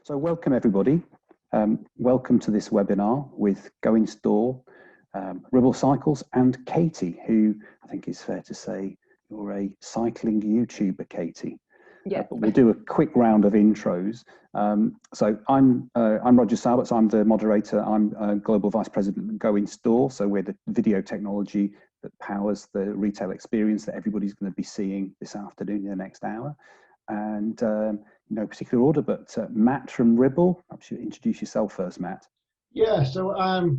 So welcome everybody. Welcome to this webinar with Go Instore, Ribble Cycles and Katie, who I think is fair to say you're a cycling YouTuber, Katie. Yeah. But we'll do a quick round of intros. So I'm Roger Salberts, I'm the moderator. I'm Global Vice President at Go Instore. So we're the video technology that powers the retail experience that everybody's going to be seeing this afternoon in the next hour. And no particular order, but Matt from Ribble, perhaps you introduce yourself first, Matt. Yeah, so I'm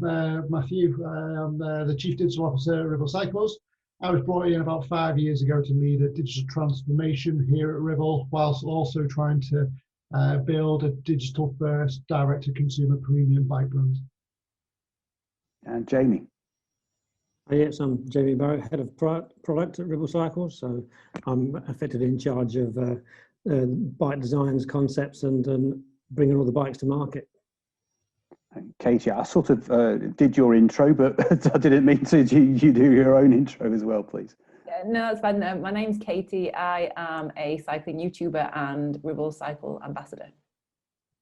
Matthew. I'm the Chief Digital Officer at Ribble Cycles. I was brought in about 5 years ago to lead a digital transformation here at Ribble, whilst also trying to build a digital-first, direct-to-consumer premium bike brand. And Jamie. Yes, I'm Jamie Barrett, Head of Product at Ribble Cycles. So I'm effectively in charge of bike designs, concepts, and bringing all the bikes to market. Katie, I sort of did your intro, but I didn't mean to. You do your own intro as well, please. No, it's fine. My name's Katie. I am a cycling YouTuber and Ribble Cycle ambassador.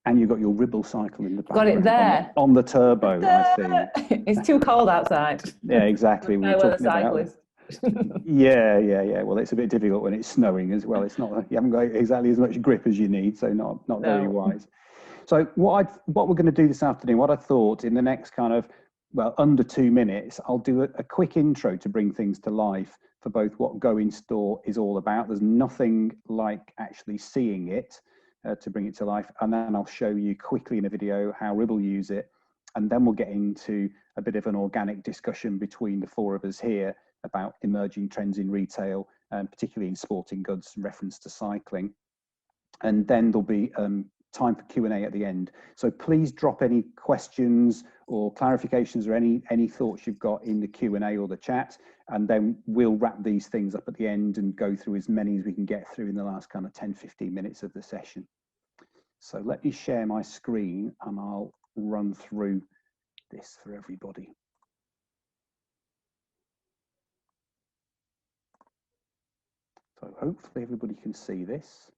And you've got your Ribble cycle in the back. Got it there. On the turbo, I see. It's too cold outside. Yeah, exactly. No other cyclist. Yeah. Well, it's a bit difficult when it's snowing as well. It's not, you haven't got exactly as much grip as you need, so not very wise. So what we're going to do this afternoon, what I thought in the next kind of, well, under 2 minutes, I'll do a quick intro to bring things to life for both what Go Instore is all about. There's nothing like actually seeing it to bring it to life. And then I'll show you quickly in a video how Ribble use it. And then we'll get into a bit of an organic discussion between the four of us here about emerging trends in retail, particularly in sporting goods in reference to cycling. And then there'll be time for Q&A at the end. So please drop any questions or clarifications or any thoughts you've got in the Q&A or the chat, and then we'll wrap these things up at the end and go through as many as we can get through in the last kind of 10-15 minutes of the session. So let me share my screen and I'll run through this for everybody. So hopefully everybody can see this.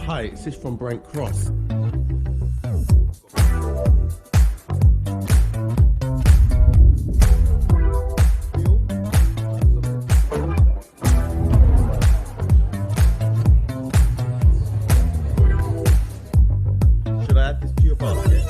Hi, it's this from Brent Cross. Should I add this to your basket?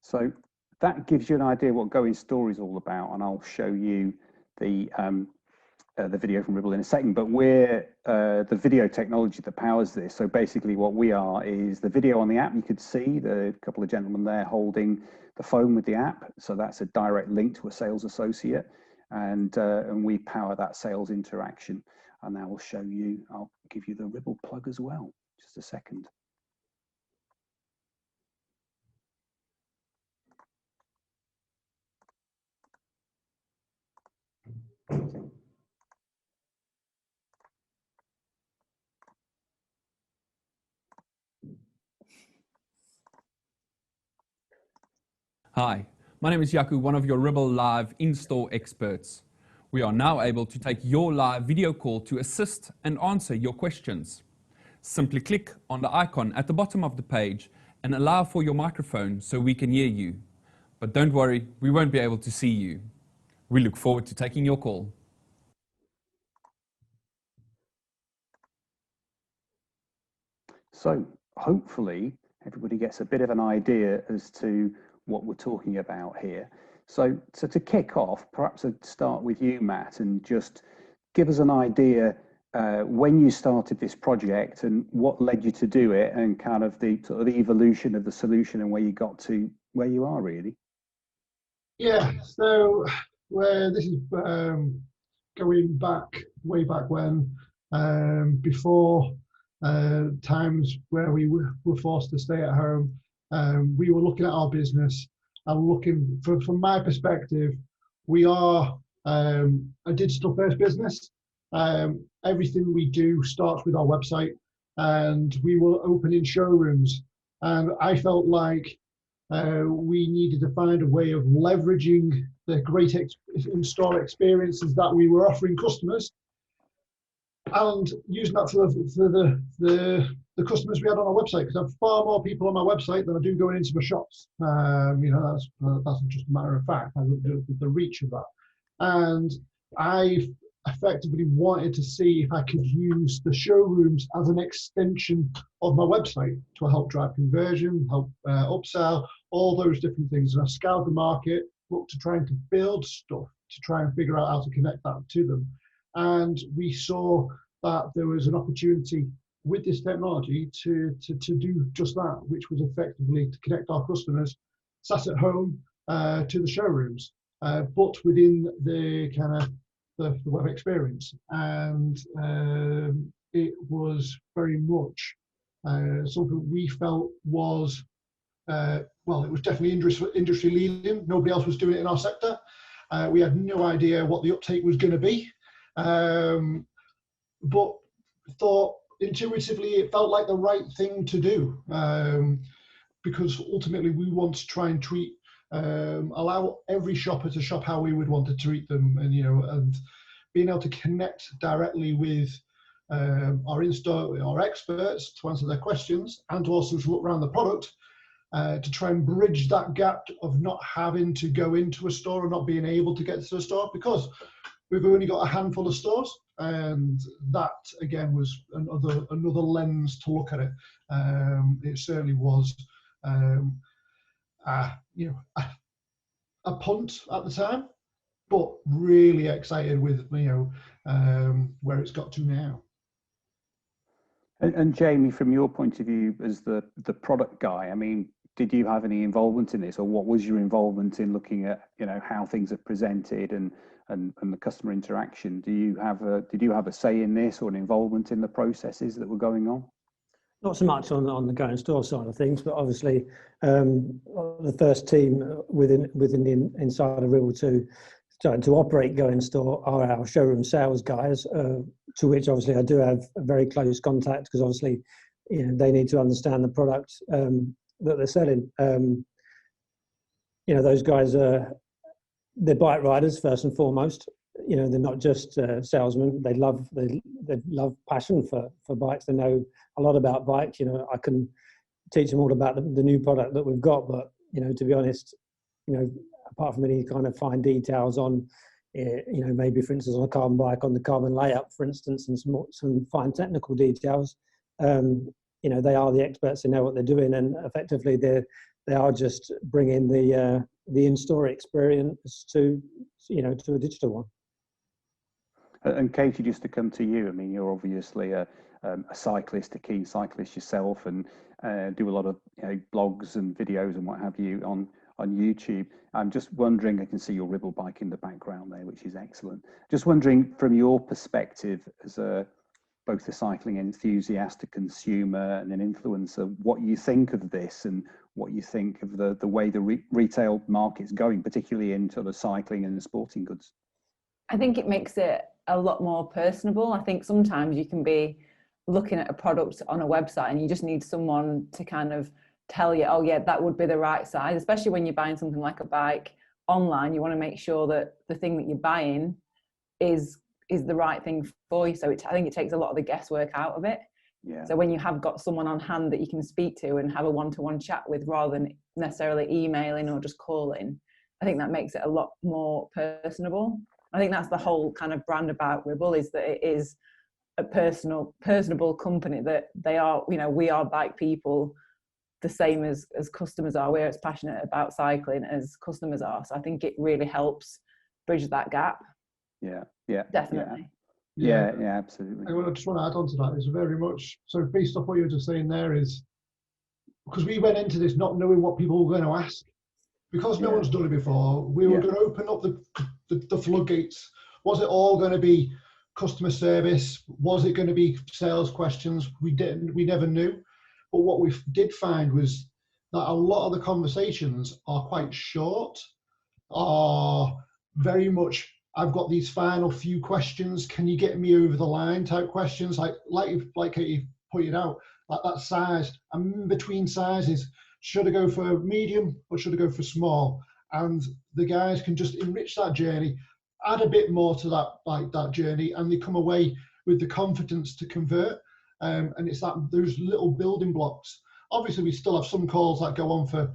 So that gives you an idea what Go Instore is all about, and I'll show you the video from Ribble in a second. But we're the video technology that powers this. So basically, what we are is the video on the app. You could see the couple of gentlemen there holding the phone with the app. So that's a direct link to a sales associate, and we power that sales interaction. And now we'll show you. I'll give you the Ribble plug as well. Just a second. Hi, my name is Yaku, one of your Ribble Live in-store experts. We are now able to take your live video call to assist and answer your questions. Simply click on the icon at the bottom of the page and allow for your microphone so we can hear you. But don't worry, we won't be able to see you. We look forward to taking your call. So hopefully everybody gets a bit of an idea as to what we're talking about here. So to kick off, perhaps I'd start with you, Matt, and just give us an idea when you started this project and what led you to do it, and kind of the sort of the evolution of the solution and where you got to where you are really. Yeah, so this is going back way back when, before times where we were forced to stay at home. We were looking at our business and looking, from my perspective, we are a digital first business. Everything we do starts with our website, and we were opening showrooms, and I felt like we needed to find a way of leveraging the great in-store experiences that we were offering customers, and using that for the customers we had on our website, because I have far more people on my website than I do going into my shops. That's just a matter of fact. I looked at the reach of that, and I effectively wanted to see if I could use the showrooms as an extension of my website to help drive conversion, help upsell, all those different things. And I scoured the market, looked to trying to build stuff to try and figure out how to connect that to them. And we saw that there was an opportunity with this technology to do just that, which was effectively to connect our customers sat at home to the showrooms, but within the kind of the web experience. And it was very much something we felt was, it was definitely industry leading. Nobody else was doing it in our sector. We had no idea what the uptake was going to be, but thought intuitively it felt like the right thing to do, because ultimately we want to try and treat, allow every shopper to shop how we would want to treat them, and being able to connect directly with our in-store, our experts, to answer their questions, and to also to look around the product, to try and bridge that gap of not having to go into a store or not being able to get to a store, because we've only got a handful of stores. And that again was another lens to look at it. It certainly was a punt at the time, but really excited with where it's got to now. And Jamie, from your point of view as the product guy, I mean, did you have any involvement in this, or what was your involvement in looking at how things are presented and the customer interaction? Did you have a say in this, or an involvement in the processes that were going on? Not so much on the go in store side of things, but obviously the first team within the inside of Ribble to operate go in store are our showroom sales guys, to which obviously I do have a very close contact, because obviously they need to understand the product that they're selling. Those guys they're bike riders first and foremost. They're not just salesmen. They love passion for bikes. They know a lot about bikes. I can teach them all about the new product that we've got, but to be honest, apart from any kind of fine details on maybe for instance on a carbon bike, on the carbon layup for instance, and some fine technical details, they are the experts. They know what they're doing, and effectively they are just bringing the in-store experience to a digital one. And Katie, just to come to you, I mean, you're obviously a cyclist, a keen cyclist yourself, and do a lot of blogs and videos and what have you on YouTube. I'm just wondering, I can see your Ribble bike in the background there, which is excellent. Just wondering, from your perspective as both a cycling enthusiast, a consumer, and an influencer, what you think of this, and what you think of the way the retail market's going, particularly into the cycling and the sporting goods. I think it makes it a lot more personable. I think sometimes you can be looking at a product on a website and you just need someone to kind of tell you, oh yeah, that would be the right size. Especially when you're buying something like a bike online, you want to make sure that the thing that you're buying is the right thing for you. So I think it takes a lot of the guesswork out of it. Yeah. So when you have got someone on hand that you can speak to and have a one-to-one chat with, rather than necessarily emailing or just calling, I think that makes it a lot more personable. I think that's the whole kind of brand about Ribble, is that it is a personable company, that they are, we are bike people the same as customers are. We're as passionate about cycling as customers are. So I think it really helps bridge that gap. Yeah, definitely. Yeah, absolutely. I just want to add on to that is very much, so based off what you were just saying there is, because we went into this not knowing what people were going to ask. Because no one's done it before, we were going to open up the floodgates. Was it all going to be customer service? Was it going to be sales questions? We never knew. But what we did find was that a lot of the conversations are quite short, are very much, I've got these final few questions, can you get me over the line type questions, like Katie pointed out, like that size, and between sizes, should I go for medium or should I go for small? And the guys can just enrich that journey, add a bit more to that journey, and they come away with the confidence to convert. And it's those little building blocks. Obviously, we still have some calls that go on for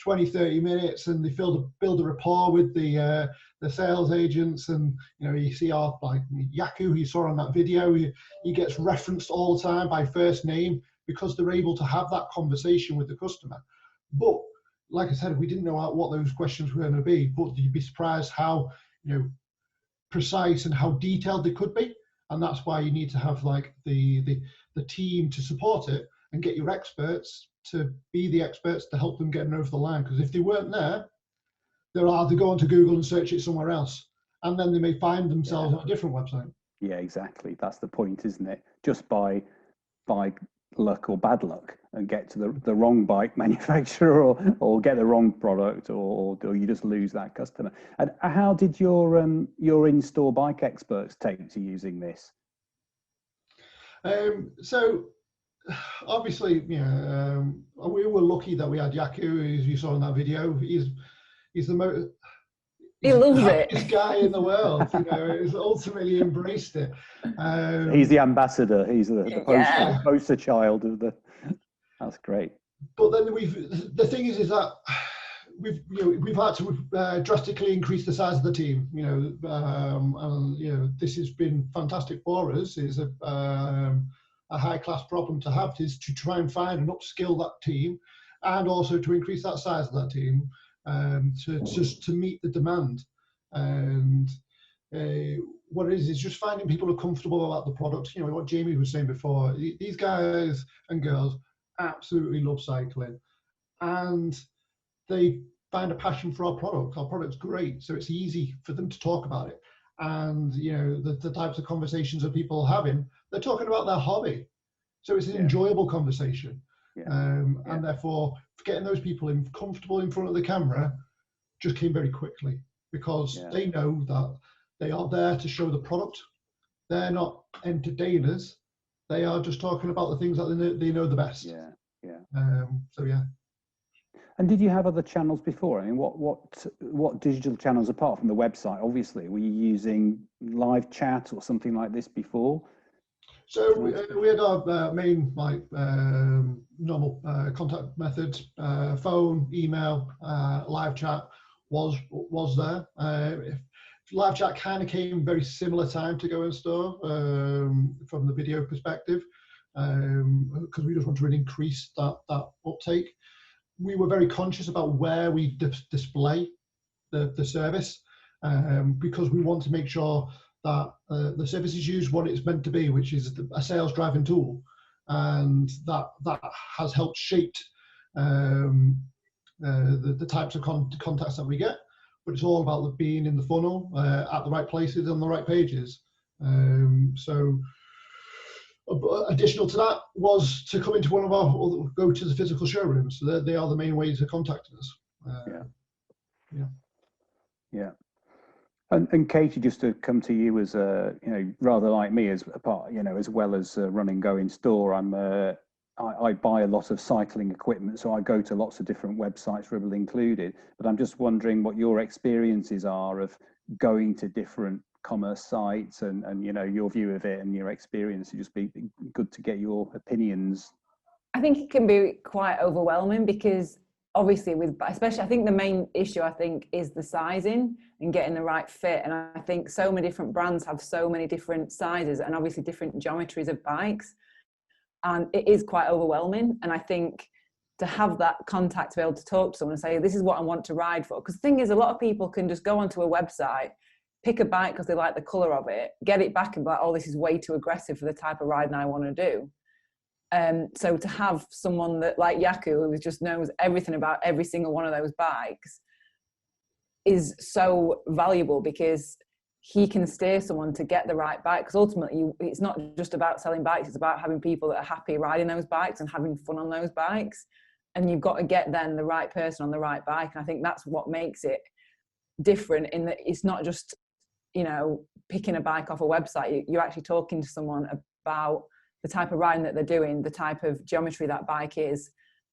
20, 30 minutes, and they build a rapport with the sales agents. And you see like Yaku, who you saw on that video, he gets referenced all the time by first name, because they're able to have that conversation with the customer. But like I said, we didn't know what those questions were going to be, but you'd be surprised how precise and how detailed they could be. And that's why you need to have like the team to support it, and get your experts to be the experts to help them get over the line. Because if they weren't there, they'll either go onto Google and search it somewhere else, and then they may find themselves on a different website. Yeah, exactly. That's the point, isn't it? Just by luck or bad luck, and get to the wrong bike manufacturer, or get the wrong product, or you just lose that customer. And how did your in-store bike experts take to using this? So obviously, we were lucky that we had Yaku, as you saw in that video. He's the most, he loves it. This guy in the world, has ultimately embraced it. He's the ambassador. He's the poster child of the. That's great. But then the thing is that we've had to drastically increase the size of the team. And this has been fantastic for us. It's a high class problem to have, is to try and find and upskill that team, and also to increase that size of that team. To meet the demand. And what it is just finding people who are comfortable about the product. What Jamie was saying before, these guys and girls absolutely love cycling, and they find a passion for our product. Our product's great, so it's easy for them to talk about it. And the types of conversations that people are having, they're talking about their hobby, so it's an enjoyable conversation. And therefore, getting those people comfortable in front of the camera just came very quickly, because they know that they are there to show the product. They're not entertainers. They are just talking about the things that they know the best. And did you have other channels before? I mean, what digital channels apart from the website? Obviously, were you using live chat or something like this before? So we had our main normal contact methods: phone, email, live chat was there. Live chat kind of came very similar time to Go in Store from the video perspective, because we just want to really increase that uptake. We were very conscious about where we display the service, because we want to make sure that the service is used what it's meant to be, which is a sales driving tool, and that has helped shape the types of contacts that we get. But it's all about being in the funnel at the right places on the right pages. So additional to that was to come into one of our, or go to the physical showrooms. So they are the main ways of contacting us. And Katie, just to come to you as rather like me, as a part, as well as running Go in Store, I buy a lot of cycling equipment, so I go to lots of different websites, Ribble included. But I'm just wondering what your experiences are of going to different commerce sites, and your view of it and your experience. It'd just be good to get your opinions. I think it can be quite overwhelming, because obviously especially I think the main issue is the sizing and getting the right fit. And I think so many different brands have so many different sizes and obviously different geometries of bikes. And it is quite overwhelming. And I think to have that contact, to be able to talk to someone and say, this is what I want to ride for. Because the thing is, a lot of people can just go onto a website, pick a bike because they like the colour of it, get it back and be like, oh, this is way too aggressive for the type of riding I want to do. So to have someone that like Yaku, who just knows everything about every single one of those bikes, is so valuable, because he can steer someone to get the right bike. Because ultimately, it's not just about selling bikes, it's about having people that are happy riding those bikes and having fun on those bikes. And you've got to get then the right person on the right bike. And I think that's what makes it different, in that it's not just, you know, picking a bike off a website. You're actually talking to someone about the type of riding that they're doing, the type of geometry that bike is,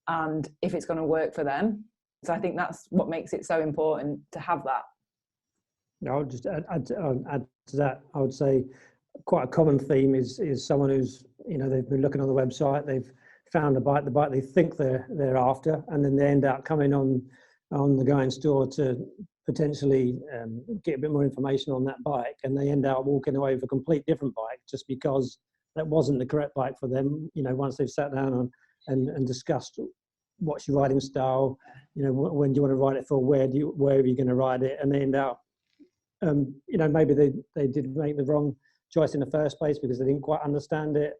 and if it's going to work for them. So I think that's what makes it so important to have that. I would just add to that. I would say quite a common theme is someone who's, you know, they've been looking on the website, they've found the bike they think they're after, and then they end up coming on the Go Instore to potentially get a bit more information on that bike, and they end up walking away with a complete different bike just because that wasn't the correct bike for them. You know, once they've sat down and discussed what's your riding style, you know, when do you want to ride it for, where are you going to ride it, and they end up, you know, maybe they did make the wrong choice in the first place because they didn't quite understand it,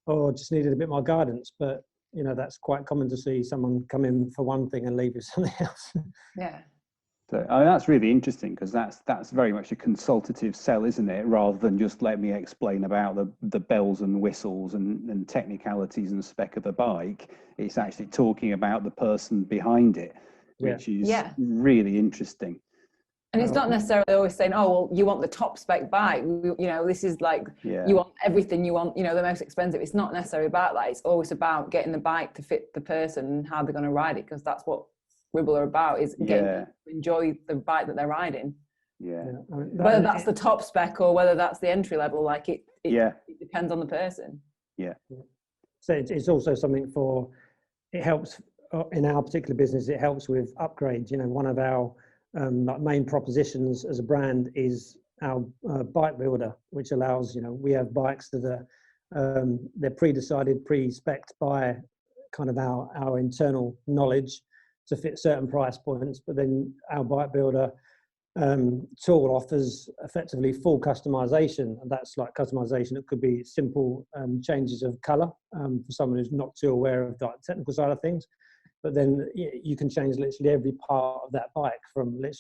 or just needed a bit more guidance. But you know, that's quite common to see someone come in for one thing and leave with something else. Yeah. So that's really interesting, because that's very much a consultative sell, isn't it? Rather than just let me explain about the bells and whistles and technicalities and spec of a bike. It's actually talking about the person behind it, which is really interesting. And it's not necessarily always saying, oh, well, you want the top spec bike. You know, this is like, you want everything, you want, you know, the most expensive. It's not necessarily about that. It's always about getting the bike to fit the person and how they're going to ride it, because that's what Ribble are about, is getting people to enjoy the bike that they're riding. Whether that's the top spec or whether that's the entry level, like it depends on the person. So it's also something it helps in our particular business. It helps with upgrades. You know, one of our like main propositions as a brand is our bike builder, which allows, you know, we have bikes that are they're pre-decided, pre-spec'd by kind of our internal knowledge to fit certain price points, but then our bike builder tool offers effectively full customization, and that's like customization. It could be simple changes of color for someone who's not too aware of the technical side of things, but then you can change literally every part of that bike from A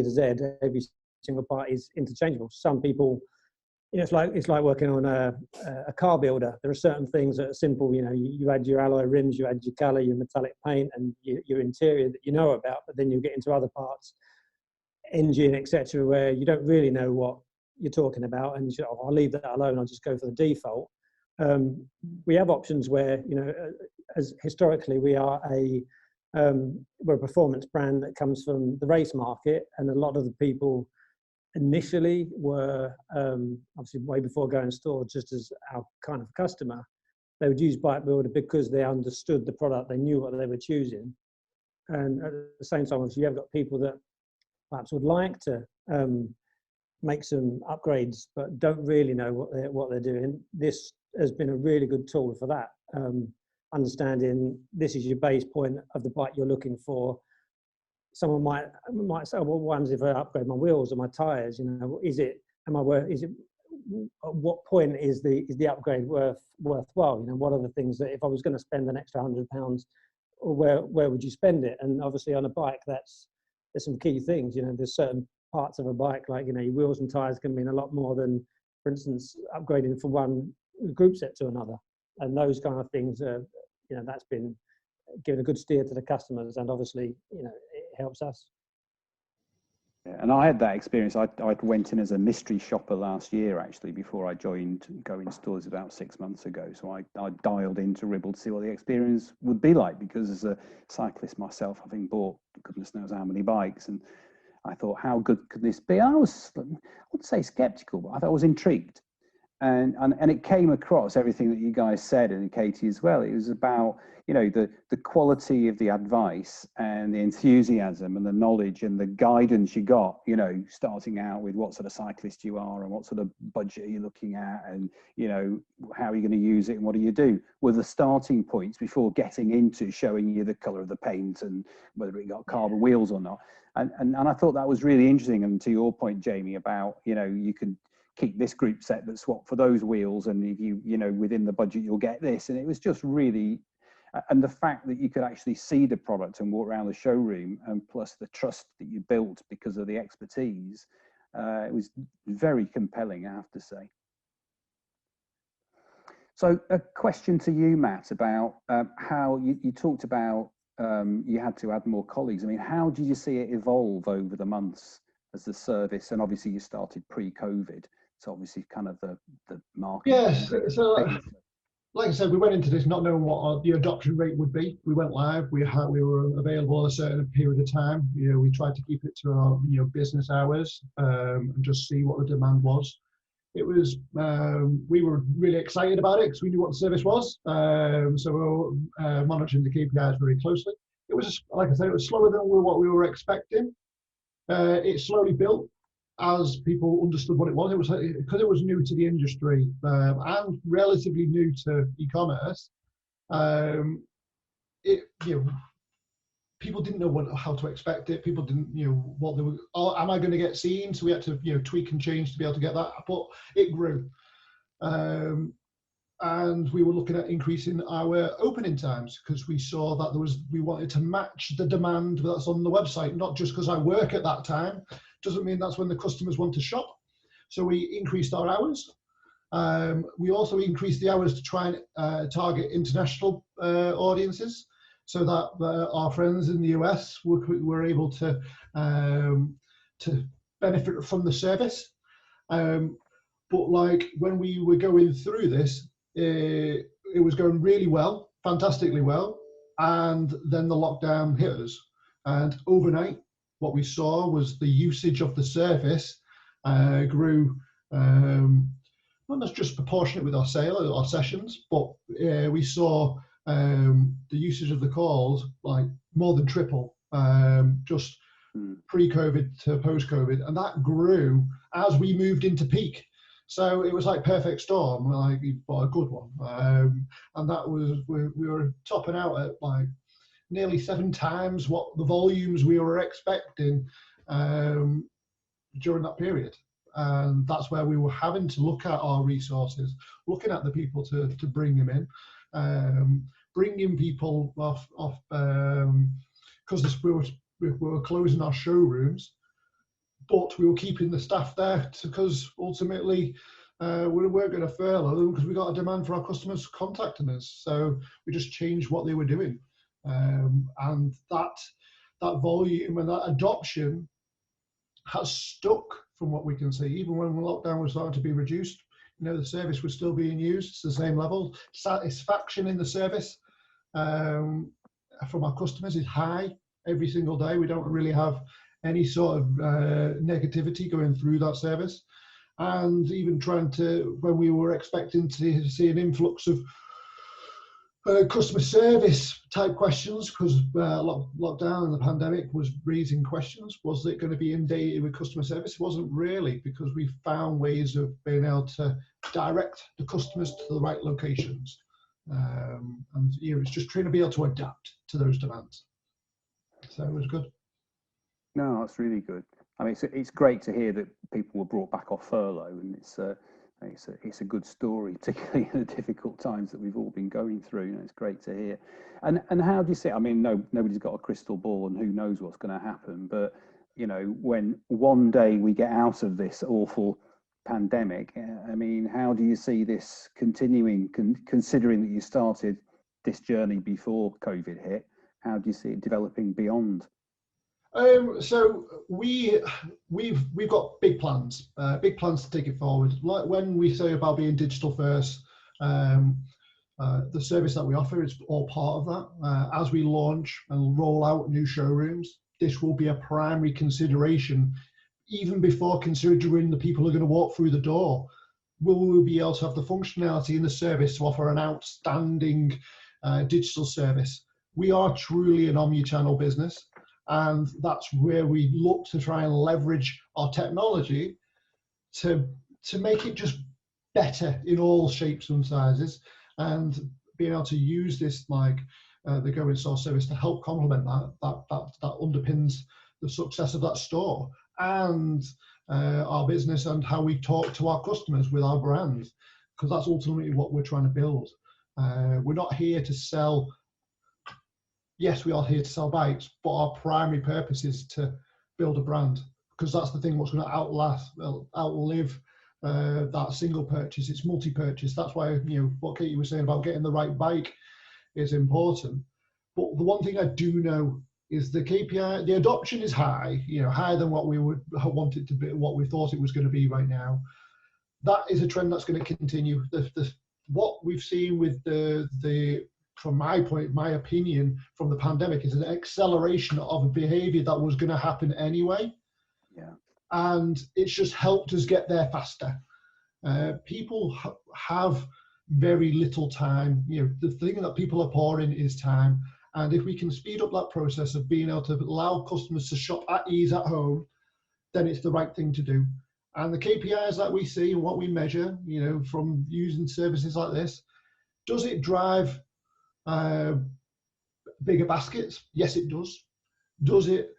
to Z. Every single part is interchangeable. Some people, you know, it's like working on a car builder. There are certain things that are simple. You know, you add your alloy rims, you add your color, your metallic paint, and your interior that you know about. But then you get into other parts, engine, etc., where you don't really know what you're talking about, and I'll leave that alone. I'll just go for the default. We have options where, you know, as historically we're a performance brand that comes from the race market, and a lot of the people initially were obviously way before Go Instore, just as our kind of customer. They would use Bike Builder because they understood the product, they knew what they were choosing, and at the same time, obviously, you have got people that perhaps would like to make some upgrades, but don't really know what they're doing. This has been a really good tool for that. Understanding this is your base point of the bike you're looking for. Someone might say, well, what happens if I upgrade my wheels or my tires? You know, at what point is the upgrade worthwhile? You know, what are the things that if I was going to spend an extra £100, where would you spend it? And obviously on a bike, there's some key things. You know, there's certain parts of a bike, like, you know, your wheels and tires can mean a lot more than, for instance, upgrading from one group set to another. And those kind of things, you know, that's been giving a good steer to the customers, and obviously, you know, it helps us. Yeah, and I had that experience. I went in as a mystery shopper last year, actually, before I joined Go Instore about 6 months ago. So I dialed into Ribble to see what the experience would be like, because as a cyclist myself, having bought goodness knows how many bikes, and I thought, how good could this be? I would say skeptical, but I was intrigued. and it came across everything that you guys said, and Katie as well. It was about, you know, the quality of the advice and the enthusiasm and the knowledge and the guidance you got, you know, starting out with what sort of cyclist you are and what sort of budget are you looking at, and, you know, how are you going to use it and what do you do, were the starting points before getting into showing you the color of the paint and whether it got carbon wheels or not. And I thought that was really interesting. And to your point, Jamie, about, you know, you can keep this group set that's swapped for those wheels, and if you know, within the budget you'll get this. And it was just really, and the fact that you could actually see the product and walk around the showroom, and plus the trust that you built because of the expertise, it was very compelling, I have to say. So a question to you, Matt, about how you talked about you had to add more colleagues. I mean, how did you see it evolve over the months as the service, and obviously you started pre-COVID, so obviously kind of the market. Yes, so like I said, we went into this not knowing what the adoption rate would be. We went live. We were available a certain period of time. You know, we tried to keep it to our, you know, business hours, and just see what the demand was. It was we were really excited about it because we knew what the service was. So we were monitoring the KPIs very closely. It was, like I said, it was slower than what we were expecting. It slowly built as people understood what it was. It was because it was new to the industry and relatively new to e-commerce. People didn't know how to expect it. People didn't, you know, what they were. Oh, am I going to get seen? So we had to, you know, tweak and change to be able to get that. But it grew, and we were looking at increasing our opening times because we saw that we wanted to match the demand that's on the website. Not just because I work at that time, doesn't mean that's when the customers want to shop. So we increased our hours. We also increased the hours to try and target international audiences, so that our friends in the US were able to benefit from the service. But like when we were going through this, it was going really well, fantastically well, and then the lockdown hit us. And overnight, what we saw was the usage of the service grew, not just proportionate with our sessions, but we saw the usage of the calls like more than triple, just pre-COVID to post-COVID, and that grew as we moved into peak. So it was like perfect storm, like a good one, and that was we were topping out at like nearly 7 times what the volumes we were expecting during that period. And that's where we were having to look at our resources, looking at the people to bring them in, bringing people off because we were closing our showrooms, but we were keeping the staff there because ultimately we weren't going to furlough them because we got a demand for our customers contacting us. So we just changed what they were doing, and that volume and that adoption has stuck from what we can see. Even when lockdown was starting to be reduced, you know, the service was still being used. It's the same level. Satisfaction in the service from our customers is high every single day. We don't really have any sort of negativity going through that service. And even when we were expecting to see an influx of customer service type questions, because lockdown and the pandemic was raising questions, was it going to be inundated with customer service? It wasn't really, because we found ways of being able to direct the customers to the right locations. And you know, it's just trying to be able to adapt to those demands. So it was good. No, that's really good. I mean, it's great to hear that people were brought back off furlough, and it's a good story, particularly in the difficult times that we've all been going through. You know, it's great to hear. And how do you see it? I mean, nobody's got a crystal ball, and who knows what's going to happen. But you know, when one day we get out of this awful pandemic, I mean, how do you see this continuing? Considering that you started this journey before COVID hit, how do you see it developing beyond? So we've got big plans to take it forward. Like when we say about being digital first, the service that we offer is all part of that. As we launch and roll out new showrooms, this will be a primary consideration, even before considering the people who are going to walk through the door. will we be able to have the functionality in the service to offer an outstanding digital service? We are truly an omni-channel business, and that's where we look to try and leverage our technology to make it just better in all shapes and sizes, and being able to use this like the Go In-Store service to help complement that underpins the success of that store and our business and how we talk to our customers with our brands, because that's ultimately what we're trying to build. We're not here to sell. Yes, we are here to sell bikes, but our primary purpose is to build a brand, because that's the thing what's going to outlive that single purchase. It's multi-purchase. That's why, you know, what Katie was saying about getting the right bike is important. But the one thing I do know is the KPI, the adoption is high, you know, higher than what we would want it to be, what we thought it was going to be right now. That is a trend that's going to continue. What we've seen with from my opinion, from the pandemic, is an acceleration of a behavior that was going to happen anyway. Yeah. And it's just helped us get there faster. People have very little time. You know, the thing that people are pouring is time. And if we can speed up that process of being able to allow customers to shop at ease at home, then it's the right thing to do. And the KPIs that we see and what we measure, you know, from using services like this, does it drive bigger baskets? Yes, it does. Does it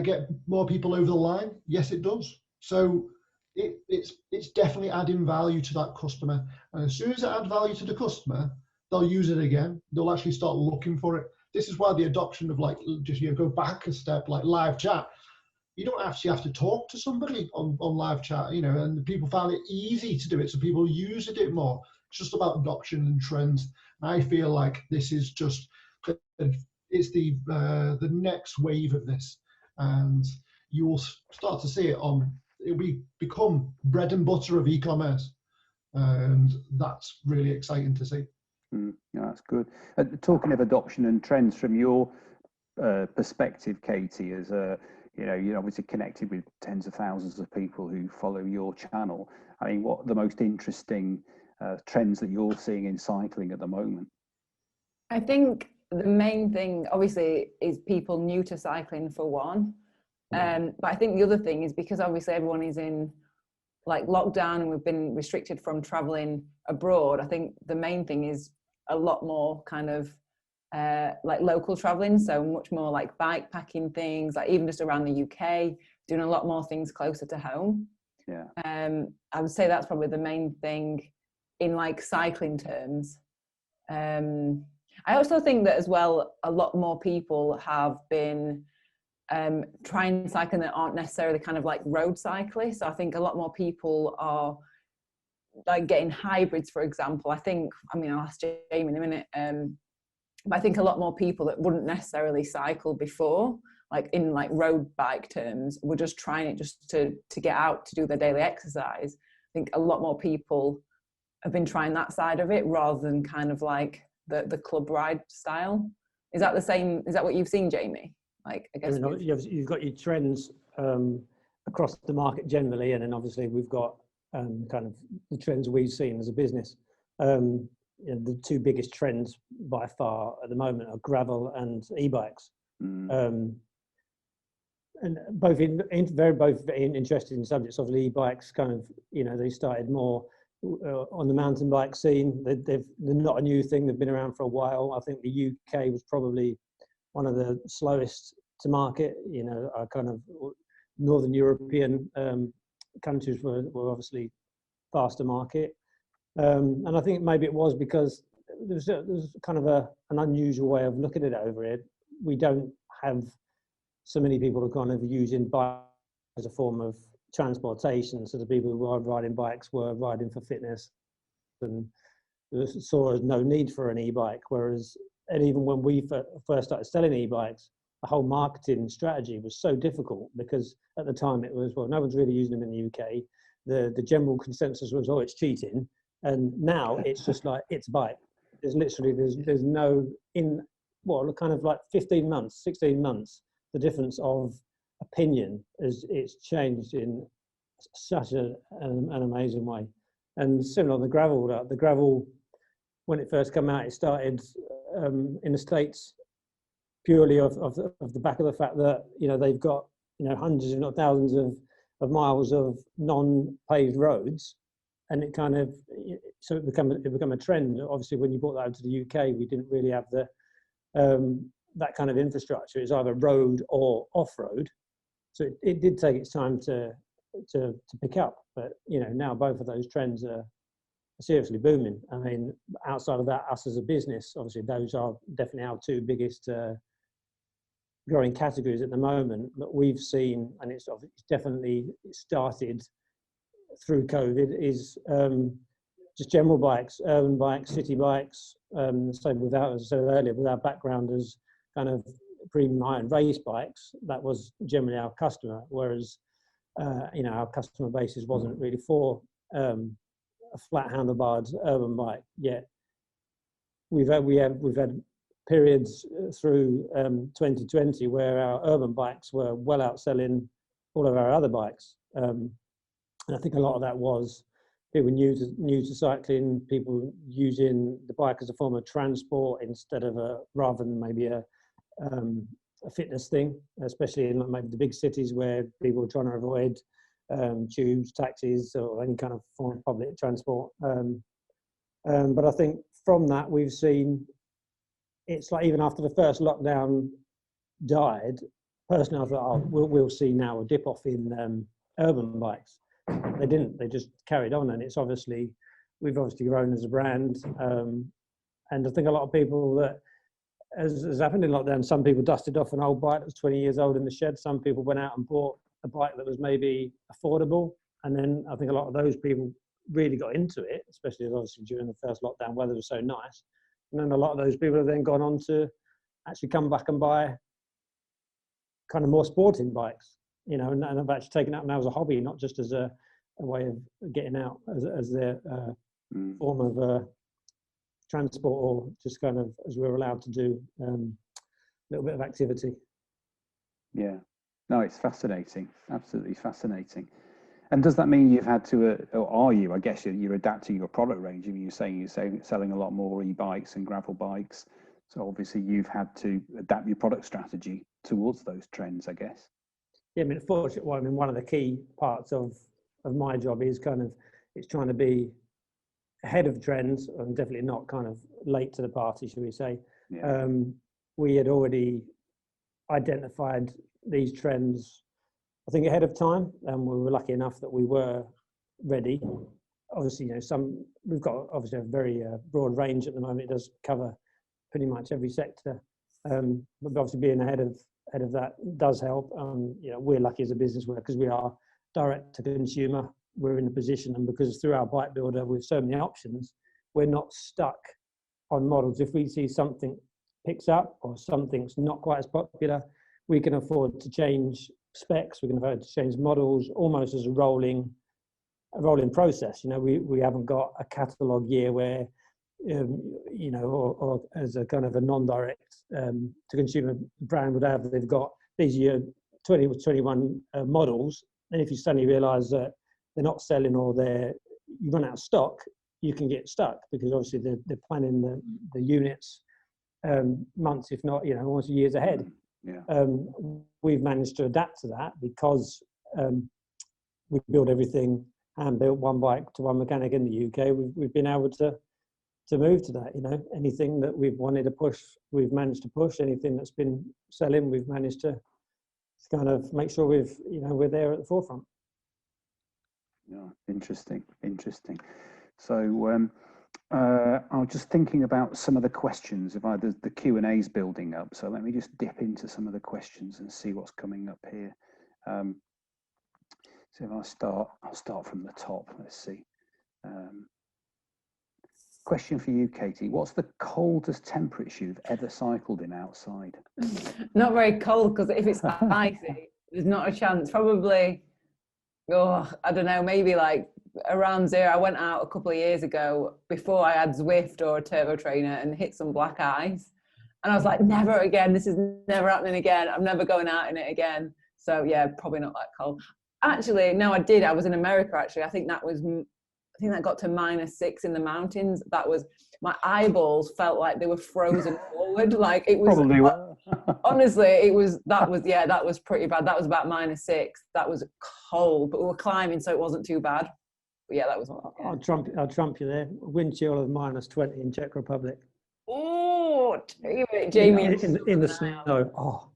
get more people over the line? Yes, it does. So it's definitely adding value to that customer. And as soon as it adds value to the customer, they'll use it again. They'll actually start looking for it. This is why the adoption of, like, just, you know, go back a step, like live chat. You don't actually have to talk to somebody on live chat, you know, and people found it easy to do it, so people used it more. It's just about adoption and trends. And I feel like this is just, it's the next wave of this, and you will start to see it it'll become bread and butter of e-commerce, and that's really exciting to see. Yeah, that's good. Talking of adoption and trends, from your perspective, Katie, as you know, you're obviously connected with tens of thousands of people who follow your channel. I mean, what are the most interesting trends that you're seeing in cycling at the moment? I think the main thing, obviously, is people new to cycling, for one. But I think the other thing is, because obviously everyone is in like lockdown and we've been restricted from traveling abroad, I think the main thing is a lot more kind of like local traveling, so much more like bike packing things, like even just around the UK, doing a lot more things closer to home. Yeah. I would say that's probably the main thing in like cycling terms. I also think that as well, a lot more people have been trying cycling that aren't necessarily kind of like road cyclists. So I think a lot more people are like getting hybrids, for example. I mean, I'll ask Jamie in a minute, but I think a lot more people that wouldn't necessarily cycle before, like in like road bike terms, were just trying it just to get out to do their daily exercise. I think a lot more people have been trying that side of it rather than kind of like the club ride style. Is that the same? Is that what you've seen, Jamie? Like, I guess you've got your trends across the market generally, and then obviously we've got kind of the trends we've seen as a business. You know, the two biggest trends by far at the moment are gravel and e-bikes. And both both interesting subjects. Obviously, e-bikes kind of, you know, they started more on the mountain bike scene. They're not a new thing. They've been around for a while. I think the UK was probably one of the slowest to market. You know, our kind of Northern European countries were obviously faster market. And I think maybe it was because there's kind of an unusual way of looking at it over here. We don't have so many people who are kind of using bikes as a form of transportation. So the people who are riding bikes were riding for fitness and saw no need for an e-bike. And even when we first started selling e-bikes, the whole marketing strategy was so difficult, because at the time it was, well, no one's really using them in the UK. The general consensus was, oh, it's cheating. And now it's just like, it's a bike. There's literally, there's no, kind of like 15 months, 16 months, the difference of opinion it's changed in such an amazing way. And similar on the gravel. The gravel, when it first came out, it started in the States purely of the back of the fact that, you know, they've got, you know, hundreds if not thousands of miles of non-paved roads, and it kind of, so it became a trend. Obviously, when you brought that over to the UK, we didn't really have the that kind of infrastructure. It's either road or off-road, so it did take its time to pick up. But you know, now both of those trends are seriously booming. I mean, outside of that, us as a business, obviously those are definitely our two biggest growing categories at the moment. But we've seen, and it's definitely started through COVID, is just general bikes, urban bikes, city bikes. So without, as I said earlier, with our background as kind of premium high-end race bikes, that was generally our customer. Whereas, you know, our customer basis wasn't really for a flat handlebards urban bike yet. We've had periods through 2020 where our urban bikes were well outselling all of our other bikes, and I think a lot of that was people new to cycling, people using the bike as a form of transport instead of rather than maybe a fitness thing, especially in maybe the big cities where people are trying to avoid tubes, taxis, or any kind of form of public transport. But I think from that we've seen, it's like even after the first lockdown died, personally I thought, oh, we'll see now a dip off in urban bikes. They didn't. They just carried on, and it's obviously, we've obviously grown as a brand, and I think a lot of people that, as happened in lockdown, some people dusted off an old bike that was 20 years old in the shed. Some people went out and bought a bike that was maybe affordable, and then I think a lot of those people really got into it, especially obviously during the first lockdown, weather was so nice. And then a lot of those people have then gone on to actually come back and buy kind of more sporting bikes, you know, and I've actually taken it up now as a hobby, not just as a way of getting out as their form of transport, or just kind of as we're allowed to do a little bit of activity. Yeah, no, it's fascinating, absolutely fascinating. And does that mean you've had to, or are you, I guess you're adapting your product range? I mean, you're saying selling a lot more e-bikes and gravel bikes. So obviously you've had to adapt your product strategy towards those trends, I guess. Yeah, I mean, fortunately, well, I mean, one of the key parts of my job is kind of, it's trying to be ahead of trends and definitely not kind of late to the party, should we say. Yeah. We had already identified these trends, I think, ahead of time, and we were lucky enough that we were ready. Obviously, you know, we've got obviously a very broad range at the moment. It does cover pretty much every sector, but obviously being ahead of that does help. You know, we're lucky as a business because we are direct to consumer. We're in a position, and because through our bike builder with so many options, we're not stuck on models. If we see something picks up or something's not quite as popular, we can afford to change specs, we can afford to change models almost as a rolling process. You know, we haven't got a catalogue year where you know, or as a kind of a non-direct to consumer brand would have, they've got these year 2021 models, and if you suddenly realise that they're not selling or you run out of stock, you can get stuck, because obviously they're planning the units months, if not, you know, almost years ahead. Yeah. We've managed to adapt to that because we build everything hand built, one bike to one mechanic in the UK. We've been able to move to that. You know, anything that we've wanted to push, we've managed to push. Anything that's been selling, we've managed to kind of make sure we're there at the forefront. Yeah, interesting. So I was just thinking about some of the questions. The Q&A's building up, so let me just dip into some of the questions and see what's coming up here. So if I'll start from the top. Let's see. Question for you, Katie. What's the coldest temperature you've ever cycled in outside? Not very cold, because if it's icy, there's not a chance. Probably, I don't know, maybe like around 0. I went out a couple of years ago before I had Zwift or a turbo trainer and hit some black ice. And I was like, never again. This is never happening again. I'm never going out in it again. So yeah, probably not that cold. Actually, no, I did. I was in America, actually. I think that was I think that got to -6 in the mountains. That was, my eyeballs felt like they were frozen forward. Like it was, Probably were. honestly, that was pretty bad. That was about -6. That was cold, but we were climbing, so it wasn't too bad. But yeah, that was one. Yeah. I'll trump you there. Wind chill of -20 in Czech Republic. Oh, Jamie, in the snow. Oh,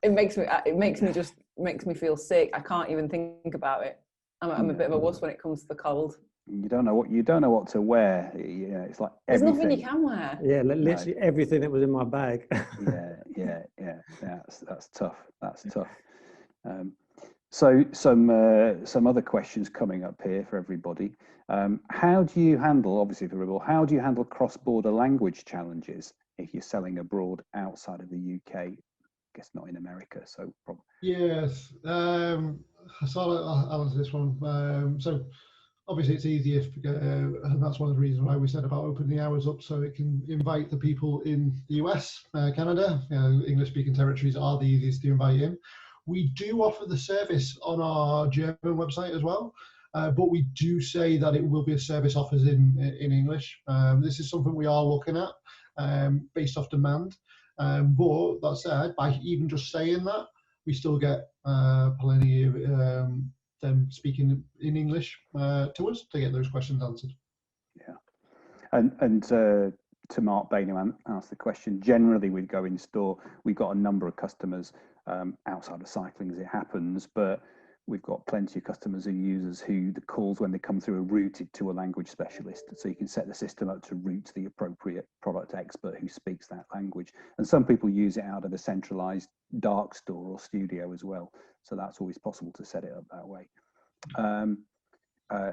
it makes me feel sick. I can't even think about it. I'm a bit of a wuss when it comes to the cold. You don't know what to wear. Yeah, it's like There's everything. nothing you can wear. yeah, literally everything that was in my bag. Yeah. That's tough. That's tough. So some other questions coming up here for everybody. How do you handle, obviously for Ribble, how do you handle cross-border language challenges if you're selling abroad outside of the UK? I guess not in America, so probably. Yes, so I'll answer this one. So obviously it's easier, and that's one of the reasons why we said about opening the hours up, so it can invite the people in the US, Canada, English-speaking territories are the easiest to invite in. We do offer the service on our German website as well, but we do say that it will be a service offered in English. This is something we are looking at based off demand. But that said, by even just saying that, we still get plenty of them speaking in English to us to get those questions answered. Yeah, and to Mark Bain, who asked the question, generally with Go Instore, we've got a number of customers outside of cycling as it happens, but we've got plenty of customers and users who the calls when they come through are routed to a language specialist. So you can set the system up to route to the appropriate product expert who speaks that language. And some people use it out of a centralized dark store or studio as well. So that's always possible to set it up that way.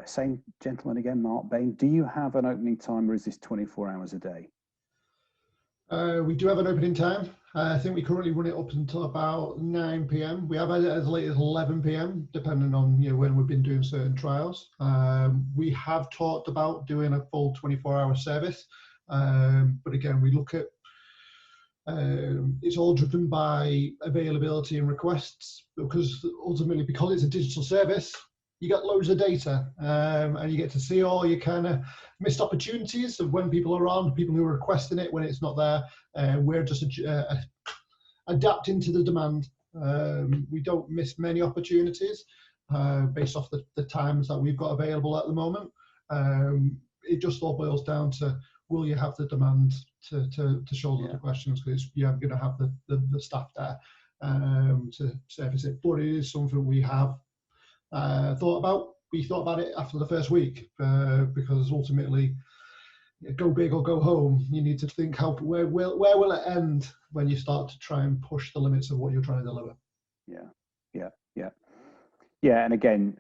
Same gentleman again, Mark Bain, do you have an opening time or is this 24 hours a day? We do have an opening time. I think we currently run it up until about 9 p.m. We have it as late as 11 p.m. depending on when we've been doing certain trials. We have talked about doing a full 24-hour service, but again, we look at it's all driven by availability and requests, because ultimately, because it's a digital service, you got loads of data, and you get to see all your kind of missed opportunities of when people are on, people who are requesting it when it's not there. We're just adapting to the demand. We don't miss many opportunities based off the times that we've got available at the moment. It just all boils down to, will you have the demand to shoulder the questions, because you're going to have the staff there to service it. But it is something we have thought about. We thought about it after the first week, because ultimately, go big or go home. You need to think where will it end when you start to try and push the limits of what you're trying to deliver. Yeah. And again,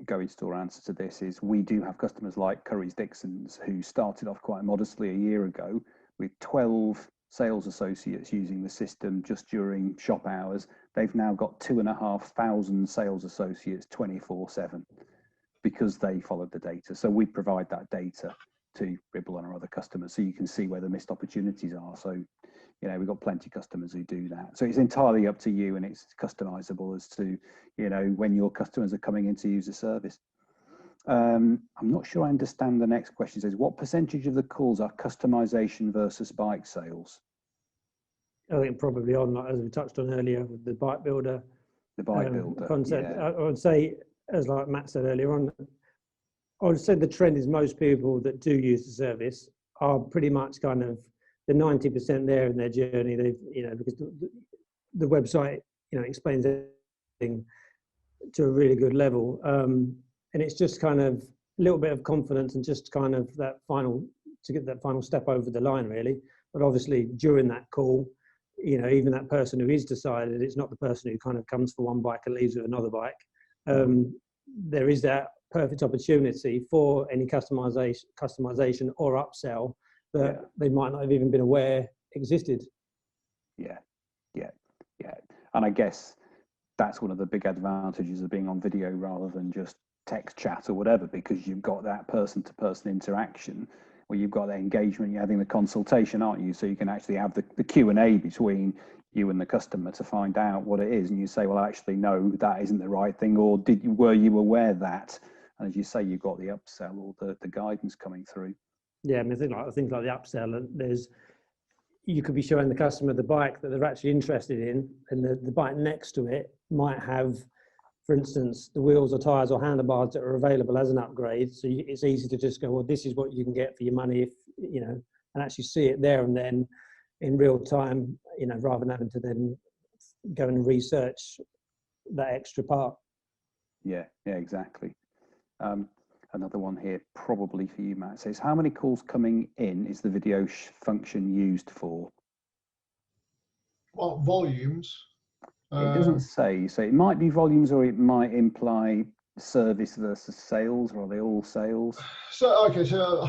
Go Instore answer to this is we do have customers like Currys Dixons who started off quite modestly a year ago with 12 sales associates using the system just during shop hours. They've now got 2,500 sales associates 24/7 because they followed the data. So we provide that data to Ribble and our other customers, so you can see where the missed opportunities are. So, we've got plenty of customers who do that. So it's entirely up to you, and it's customizable as to, when your customers are coming in to use the service. I'm not sure I understand the next question. It says, what percentage of the calls are customization versus bike sales? I think probably on, as we touched on earlier, with the bike builder. The bike builder concept. Yeah. I would say, as like Matt said earlier on, I would say the trend is most people that do use the service are pretty much kind of the 90% there in their journey. They've, because the website, explains everything to a really good level. And it's just kind of a little bit of confidence and just kind of to get that final step over the line, really. But obviously during that call, even that person who is decided, it's not the person who kind of comes for one bike and leaves with another bike. There is that perfect opportunity for any customization or upsell that they might not have even been aware existed. Yeah. And I guess that's one of the big advantages of being on video rather than just text chat or whatever, because you've got that person-to-person interaction where you've got that engagement, you're having the consultation, aren't you? So you can actually have the Q&A between you and the customer to find out what it is, and you say, well, actually, no, that isn't the right thing, or were you aware that? And as you say, you've got the upsell or the guidance coming through. Yeah, I mean, things like the upsell, and you could be showing the customer the bike that they're actually interested in, and the bike next to it might have, for instance, the wheels or tyres or handlebars that are available as an upgrade. So it's easy to just go, well, this is what you can get for your money, if you know, and actually see it there and then in real time, you know, rather than having to then go and research that extra part. Yeah, exactly. Another one here, probably for you, Matt, says, how many calls coming in is the video function used for? Well, volumes. It doesn't say. So it might be volumes, or it might imply service versus sales, or are they all sales? So, okay, so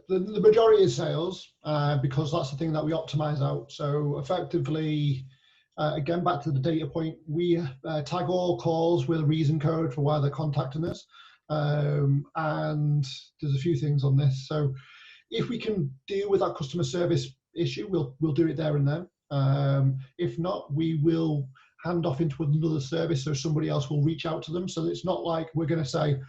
the majority is sales, because that's the thing that we optimize out. So effectively, again, back to the data point, we tag all calls with a reason code for why they're contacting us. And there's a few things on this. So if we can deal with that customer service issue, we'll do it there and then. If not, we will hand off into another service, so somebody else will reach out to them. So it's not like we're going to say,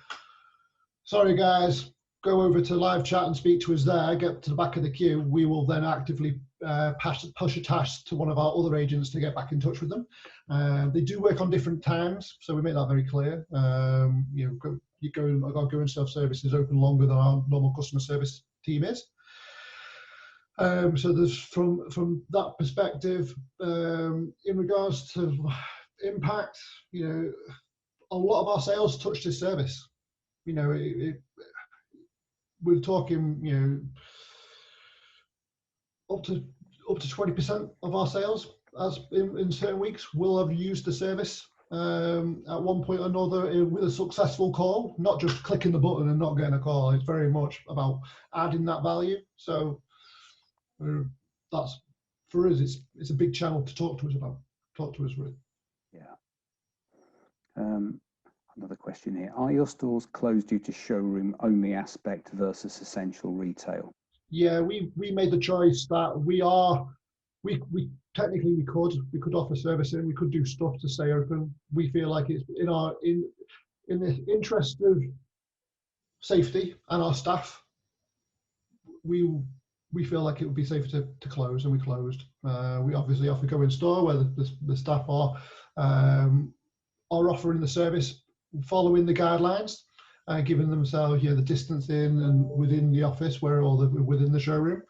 sorry guys, go over to live chat and speak to us there, get to the back of the queue. We will then actively push a task to one of our other agents to get back in touch with them. They do work on different times, so we make that very clear. Our Go and self-service is open longer than our normal customer service team is. So there's from that perspective, in regards to impact, you know, a lot of our sales touch this service. You know, we're talking, you know, up to 20% of our sales, as in certain weeks, will have used the service at one point or another with a successful call, not just clicking the button and not getting a call. It's very much about adding that value. So that's, for us, it's a big channel to talk to us with. Yeah. Another question here. Are your stores closed due to showroom only aspect versus essential retail? Yeah, we made the choice that we technically we could offer servicing, we could do stuff to stay open. We feel like it's in the interest of safety and our staff, we feel like it would be safer to close, and we closed. We obviously offer Go in store where the staff are offering the service following the guidelines, giving themselves the distancing and within the office within the showroom.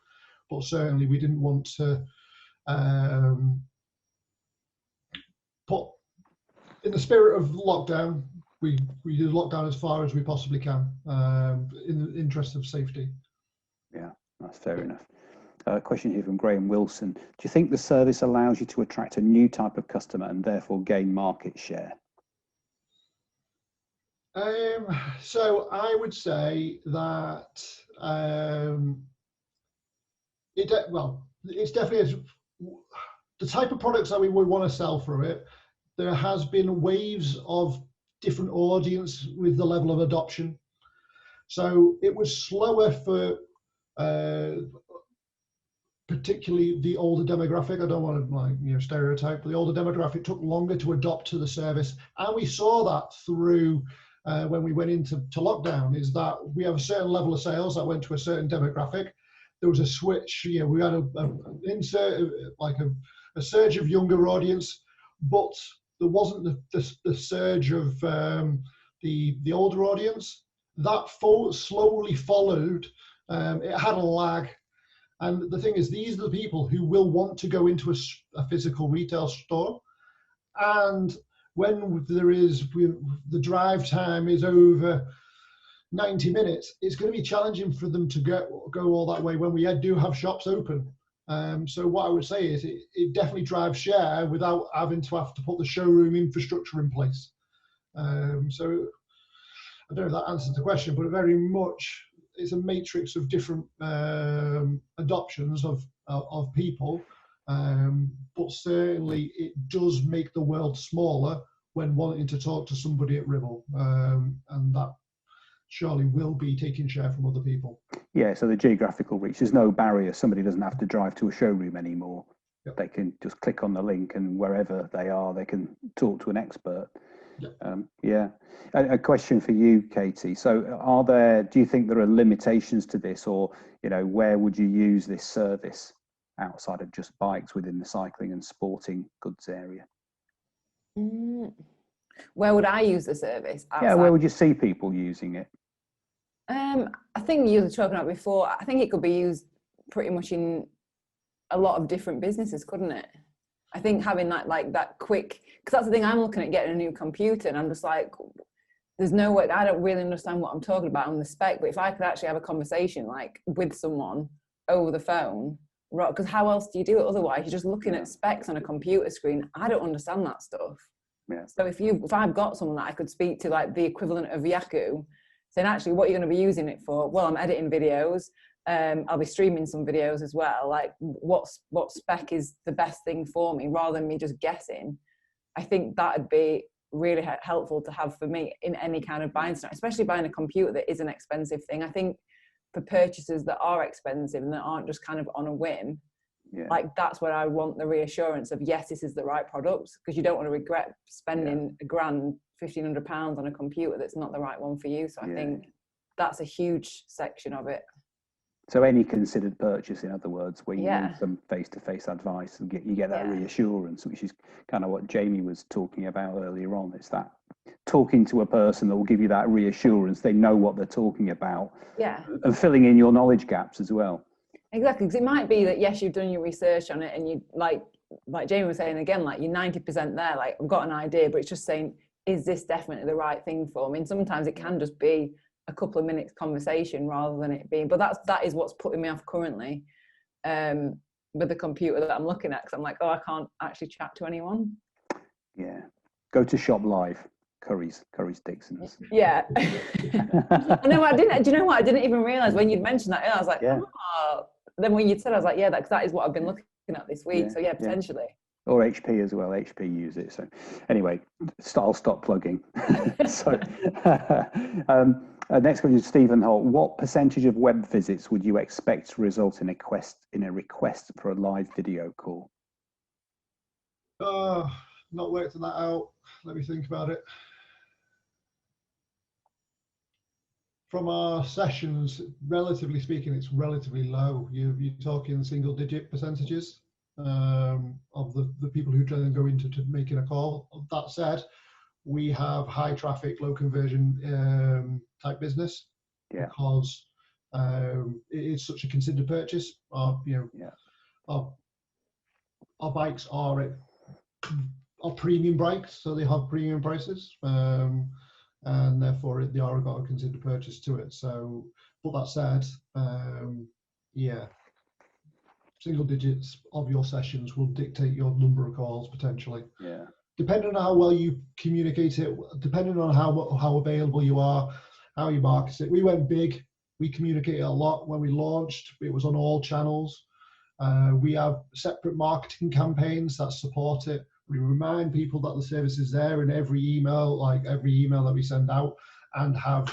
But certainly we didn't want to put, in the spirit of lockdown, we do lockdown as far as we possibly can, in the interest of safety. Yeah, that's fair enough. Question here from Graham Wilson. Do you think the service allows you to attract a new type of customer and therefore gain market share? So I would say that it's definitely the type of products that we would want to sell through it. There has been waves of different audience with the level of adoption. So it was slower for particularly the older demographic. I don't want to stereotype, but the older demographic took longer to adopt to the service, and we saw that through when we went into lockdown. Is that we have a certain level of sales that went to a certain demographic. There was a switch. We had an insert, like a surge of younger audience, but there wasn't the surge of the older audience. That slowly followed. It had a lag. And the thing is, these are the people who will want to go into a physical retail store. And when the drive time is over 90 minutes, it's going to be challenging for them to go all that way when we do have shops open. So what I would say is it definitely drives share without having to put the showroom infrastructure in place. So I don't know if that answers the question, but very much it's a matrix of different adoptions of people. But certainly it does make the world smaller when wanting to talk to somebody at Ribble, and that surely will be taking share from other people. Yeah, so the geographical reach, there's no barrier. Somebody doesn't have to drive to a showroom anymore. Yep. They can just click on the link, and wherever they are, they can talk to an expert. Yeah. A question for you, Katie. So do you think there are limitations to this, or, where would you use this service outside of just bikes within the cycling and sporting goods area? Where would I use the service? Outside? Yeah, where would you see people using it? I think you were talking about before. I think it could be used pretty much in a lot of different businesses, couldn't it? I think having that quick, because that's the thing, I'm looking at getting a new computer and I'm just like, there's no way, I don't really understand what I'm talking about on the spec, but if I could actually have a conversation with someone over the phone, because how else do you do it otherwise? You're just looking at specs on a computer screen. I don't understand that stuff. Yeah. So if I've got someone that I could speak to, like the equivalent of Yaku, saying actually what you're going to be using it for, well, I'm editing videos, I'll be streaming some videos as well, like what spec is the best thing for me, rather than me just guessing. I think that would be really helpful to have for me in any kind of buying scenario, especially buying a computer that is an expensive thing. I think for purchases that are expensive and that aren't just kind of on a whim, that's where I want the reassurance of, yes, this is the right product, because you don't want to regret spending £1,000, £1,500 on a computer that's not the right one for you. So I think that's a huge section of it. So any considered purchase, in other words, where you need some face-to-face advice and you get that reassurance, which is kind of what Jamie was talking about earlier on. It's that talking to a person that will give you that reassurance. They know what they're talking about. Yeah. And filling in your knowledge gaps as well. Exactly, because it might be that, yes, you've done your research on it and you, like Jamie was saying again, like you're 90% there, like I've got an idea, but it's just saying, is this definitely the right thing for me? And sometimes it can just be a couple of minutes conversation rather than it being, but that is what's putting me off currently with the computer that I'm looking at, because I'm like, I can't actually chat to anyone. Yeah, go to Shop Live, Curry's Dixon's. Yeah. No, I didn't. Do you know what? I didn't even realise when you'd mentioned that. I was like, oh. Then when you said, I was like, yeah, that is what I've been looking at this week. So yeah, potentially. Or HP as well. HP use it. So anyway, I'll stop plugging. So next question is Stephen Holt. What percentage of web visits would you expect to result in a request for a live video call? Not worked that out. Let me think about it. From our sessions, relatively speaking, it's relatively low. You're talking single-digit percentages of the people who try and go into making a call. That said, we have high traffic, low conversion type business because it is such a considered purchase. Our bikes are premium bikes, so they have premium prices. And therefore they are got a considered purchase to it. So, but that said, single digits of your sessions will dictate your number of calls potentially. Yeah. Depending on how well you communicate it, depending on how available you are, how you market it. We went big. We communicated a lot when we launched. It was on all channels. We have separate marketing campaigns that support it. We remind people that the service is there in every email, that we send out, and have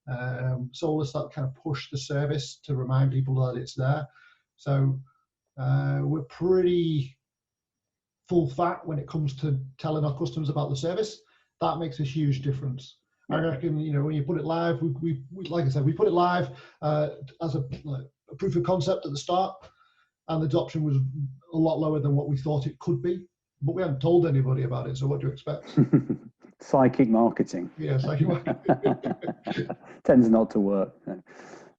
solars that kind of push the service to remind people that it's there. So we're pretty full fat when it comes to telling our customers about the service. That makes a huge difference. I reckon, when you put it live, we like I said, we put it live as a proof of concept at the start, and the adoption was a lot lower than what we thought it could be. But we haven't told anybody about it, so what do you expect? Psychic marketing. Yeah, psychic marketing. Tends not to work.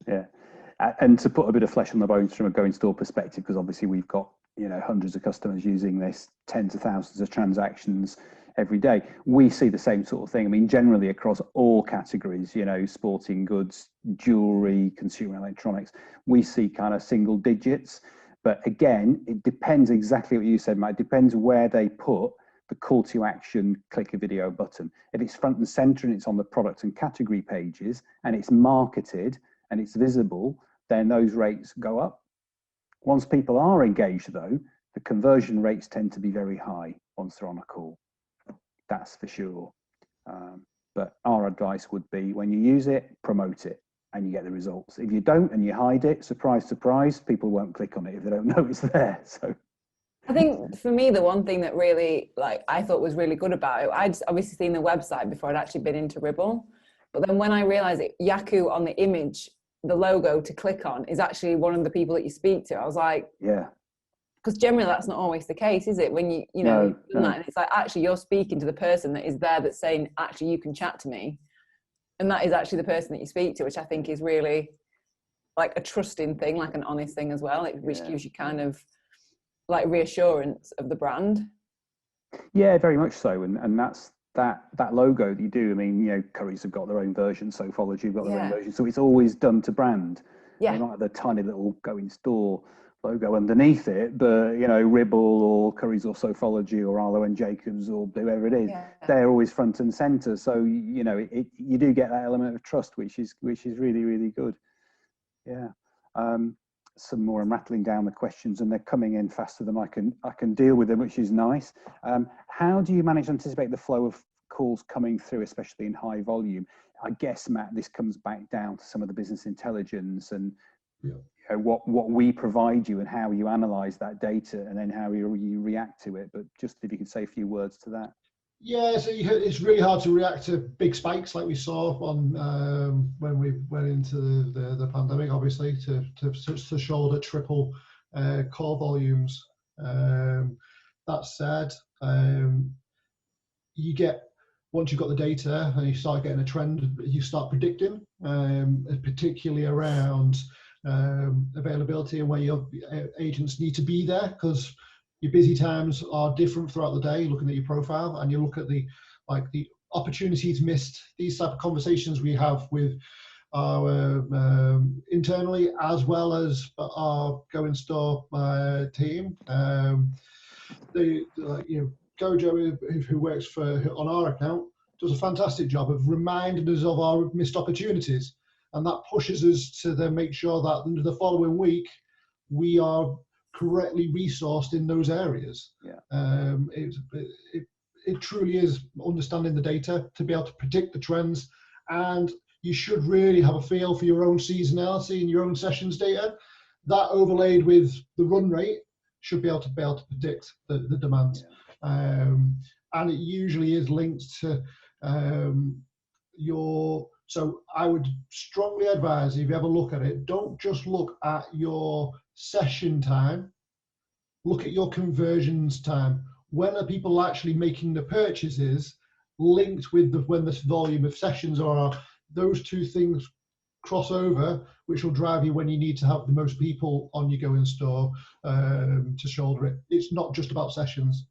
Yeah. And to put a bit of flesh on the bones from a Go Instore perspective, because obviously we've got hundreds of customers using this, tens of thousands of transactions every day. We see the same sort of thing. I mean, generally across all categories, sporting goods, jewelry, consumer electronics, we see kind of single digits. But again, it depends exactly what you said, Matt. It depends where they put the call to action, click a video button. If it's front and center and it's on the product and category pages and it's marketed and it's visible, then those rates go up. Once people are engaged though, the conversion rates tend to be very high once they're on a call. That's for sure. But our advice would be, when you use it, promote it, and you get the results. If you don't and you hide it, surprise, surprise, people won't click on it if they don't know it's there. So, I think for me, the one thing that really, like, I thought was really good about it, I'd obviously seen the website before I'd actually been into Ribble. But then when I realized it, Yaku on the image, the logo to click on is actually one of the people that you speak to. I was like, Yeah. because generally that's not always the case, is it? When you know, you've done that, and it's like, actually you're speaking to the person that is there that's saying, actually, you can chat to me. And that is actually the person that you speak to, which I think is really like a trusting thing, like an honest thing as well, which gives you kind of like reassurance of the brand. Yeah, very much so. And that's that logo that you do. I mean, you know, Currys have got their own version, Sofology have got their own version. So it's always done to brand. Yeah. They might have the tiny little Go In Store logo underneath it, but you know, Ribble or Currys or Sofology or Arlo and Jacobs or whoever it is, they're always front and center. So you know, you do get that element of trust, which is really, really good. Yeah. Some more. I'm rattling down the questions, and they're coming in faster than I can deal with them, which is nice. How do you manage to anticipate the flow of calls coming through, especially in high volume? I guess, Matt, this comes back down to some of the business intelligence and you know, what we provide you and how you analyze that data, and then how you react to it. But just if you could say a few words to that. Yeah, so it's really hard to react to big spikes like we saw on when we went into the pandemic, obviously, to shoulder triple call volumes. That said, you get, once you've got the data and you start getting a trend, you start predicting, particularly around availability and where your agents need to be there, because your busy times are different throughout the day. Looking at your profile, and you look at the opportunities missed. These type of conversations we have with our internally, as well as our Go In Store team. Gojo, who works on our account, does a fantastic job of reminding us of our missed opportunities, and that pushes us to then make sure that the following week we are correctly resourced in those areas. It truly is understanding the data to be able to predict the trends, and you should really have a feel for your own seasonality and your own sessions data. That overlaid with the run rate should be able to predict the demand. And it usually is linked to so I would strongly advise, if you ever look at it, don't just look at your session time, look at your conversions time. When are people actually making the purchases, linked with when this volume of sessions are? Those two things cross over, which will drive you when you need to have the most people on your Go In Store to shoulder it. It's not just about sessions.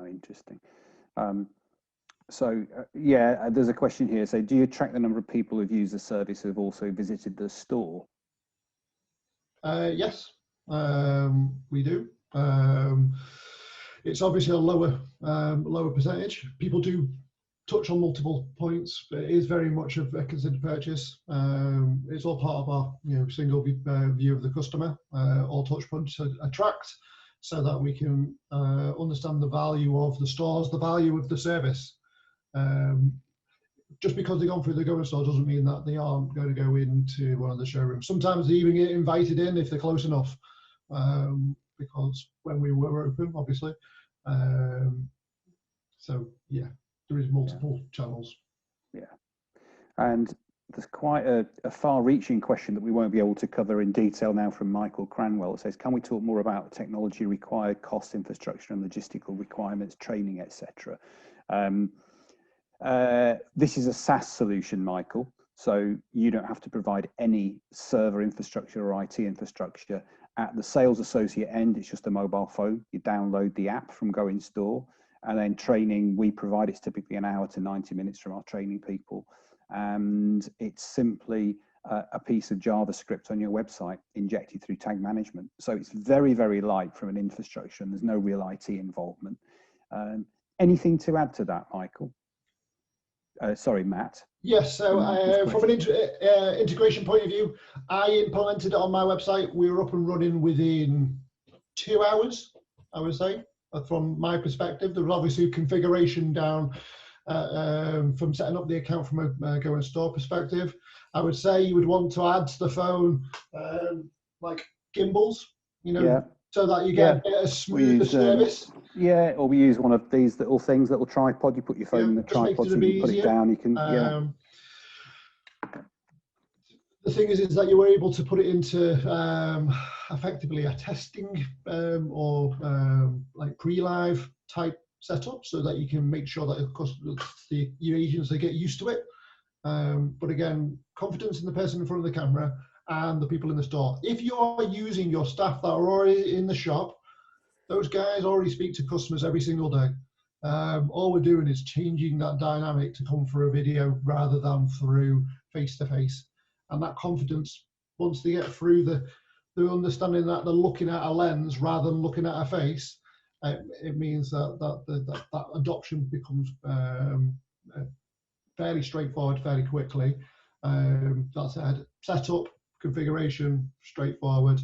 Interesting. There's a question here. So do you track the number of people who've used the service who have also visited the store? Yes, we do. It's obviously a lower percentage. People do touch on multiple points, but it is very much of a considered purchase. It's all part of our single view of the customer, all touch points to attract, so that we can understand the value of the stores, the value of the service. Just because they've gone through the Go In Store doesn't mean that they aren't going to go into one of the showrooms. Sometimes they even get invited in if they're close enough, because when we were open, obviously. So yeah, there is multiple channels. Yeah, and there's quite a far-reaching question that we won't be able to cover in detail now from Michael Cranwell. It says, can we talk more about technology required, cost, infrastructure and logistical requirements, training, etc.? This is a SaaS solution, Michael, so you don't have to provide any server infrastructure or IT infrastructure. At the sales associate end, it's just a mobile phone. You download the app from Go In Store, and then training we provide. It's typically an hour to 90 minutes from our training people. And it's simply a piece of JavaScript on your website injected through tag management. So it's very, very light from an infrastructure, and there's no real IT involvement. Anything to add to that, Michael? Sorry, Matt. Yes, so from an integration point of view, I implemented it on my website. We were up and running within 2 hours, I would say, from my perspective. There was obviously configuration down from setting up the account from a Go In Store perspective. I would say you would want to add to the phone like gimbals, you know, Yeah. so that you get a smoother service. Yeah, or we use one of these little things, little tripod. You put your phone in the tripod, so you put it down. You can, The thing is that you were able to put it into effectively a testing or like pre-live type setup, so that you can make sure that, of course, your agents, they get used to it. But again, confidence in the person in front of the camera and the people in the store. If you are using your staff that are already in the shop, those guys already speak to customers every single day. All we're doing is changing that dynamic to come through a video rather than through face-to-face. And that confidence, once they get through the understanding that they're looking at a lens rather than looking at a face, it means that adoption becomes fairly straightforward, fairly quickly. That said, setup, configuration, straightforward.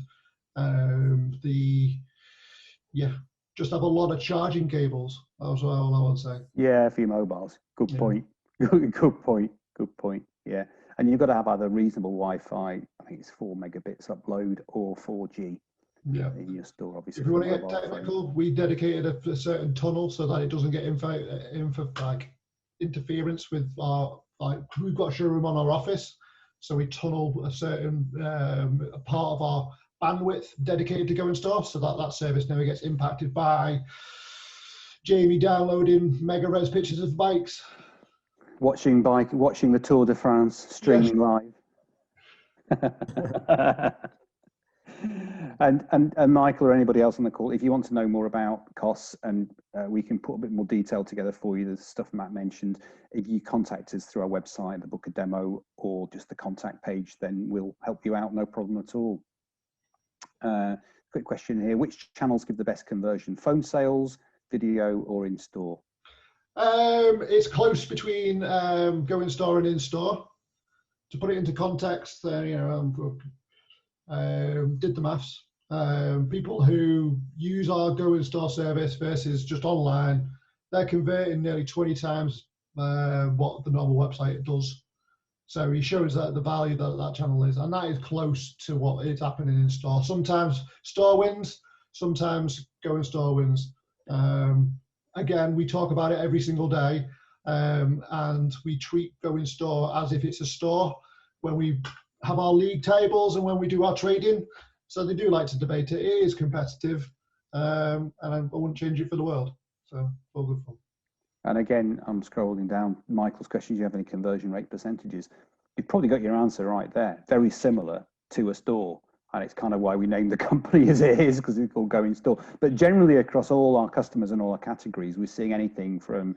Just have a lot of charging cables. That's all I would say. Yeah, for your mobiles. Good point. Good point. Good point. Yeah. And you've got to have either reasonable Wi-Fi, I think it's 4 megabits upload, or 4G in your store, obviously. If you want to get technical, we dedicated a certain tunnel so that it doesn't get interference with our, we've got a showroom on our office, so we tunnel a certain part of our bandwidth dedicated to Go Instore, so that service never gets impacted by Jamie downloading mega res pictures of bikes. Watching the Tour de France streaming live. and Michael or anybody else on the call, if you want to know more about costs, and we can put a bit more detail together for you, the stuff Matt mentioned, if you contact us through our website, the book a demo, or just the contact page, then we'll help you out, no problem at all. Quick question here, which channels give the best conversion, phone sales, video, or in-store? It's close between Go Instore and in-store. To put it into context, did the maths. People who use our Go Instore service versus just online, they're converting nearly 20 times what the normal website does. So he shows that the value that channel is, and that is close to what is happening in store. Sometimes store wins, sometimes Go Instore wins. Again, we talk about it every single day, and we treat Go Instore as if it's a store when we have our league tables and when we do our trading. So they do like to debate it. It is competitive, and I wouldn't change it for the world. So all good fun. And again, I'm scrolling down Michael's question. Do you have any conversion rate percentages? You've probably got your answer right there. Very similar to a store. And it's kind of why we named the company as it is, because it's called Go Instore. But generally across all our customers and all our categories, we're seeing anything from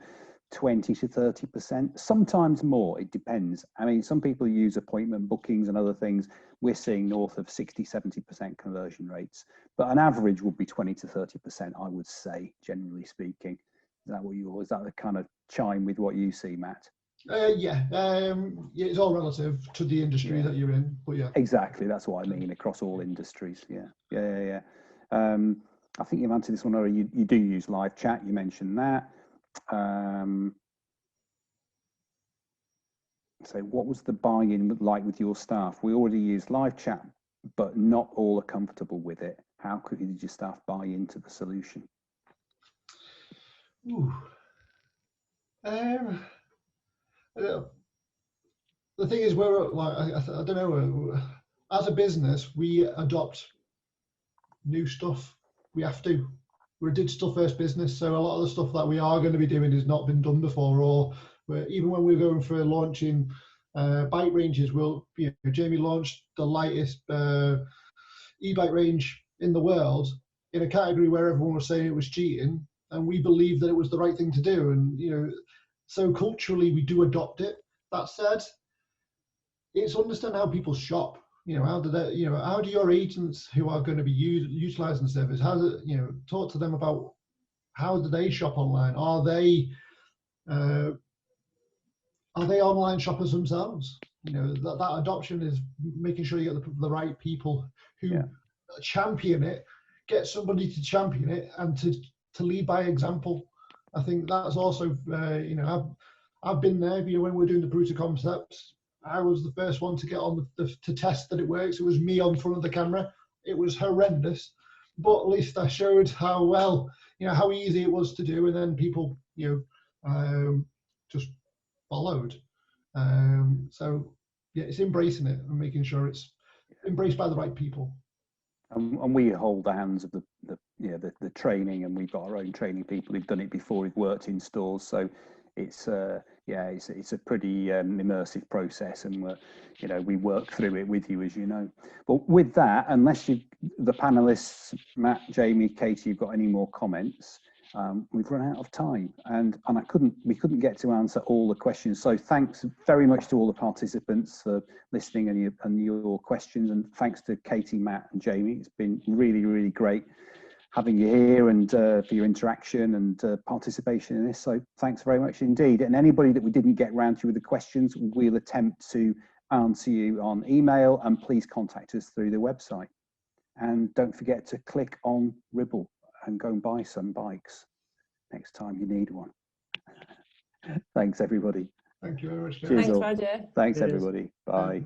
20 to 30%, sometimes more, it depends. I mean, some people use appointment bookings and other things. We're seeing north of 60, 70% conversion rates. But an average would be 20 to 30%, I would say, generally speaking. Is that the kind of chime with what you see, Matt? It's all relative to the industry that you're in, but yeah. Exactly, that's what I mean, across all industries, yeah. I think you've answered this one already. You do use live chat, you mentioned that. So what was the buy-in like with your staff? We already use live chat, but not all are comfortable with it. How quickly did your staff buy into the solution? The thing is, we're like, I don't know, as a business, we adopt new stuff. We have to. We're a digital first business, so a lot of the stuff that we are going to be doing has not been done before, or even when we're going for launching bike ranges, Jamie launched the lightest e-bike range in the world in a category where everyone was saying it was cheating, and we believed that it was the right thing to do. And so culturally we do adopt it. That said, it's understand how people shop. How do your agents who are going to be utilizing the service, talk to them about how do they shop online? Are they online shoppers themselves? That adoption is making sure you get the right people who champion it, get somebody to champion it, and to lead by example. I think that's also, I've been there. When we're doing the Bruta concepts, I was the first one to get on to test that it works. It was me on front of the camera. It was horrendous, but at least I showed how well, how easy it was to do, and then people, just followed. So yeah, it's embracing it and making sure it's embraced by the right people. And we hold the hands of the training, and we've got our own training people who've done it before, who've worked in stores. So it's it's a pretty immersive process, and we work through it with you, as you know. But with that, unless the panelists, Matt, Jamie, Katie, you've got any more comments, we've run out of time, and we couldn't get to answer all the questions. So thanks very much to all the participants for listening and your questions, and thanks to Katie, Matt, and Jamie. It's been really, really great having you here, and for your interaction and participation in this. So thanks very much indeed. And anybody that we didn't get round to with the questions, we'll attempt to answer you on email, and please contact us through the website. And don't forget to click on Ribble and go and buy some bikes next time you need one. Thanks, everybody. Thank you very much. Cheers. Thanks, Roger. Thanks, Cheers. everybody. Bye.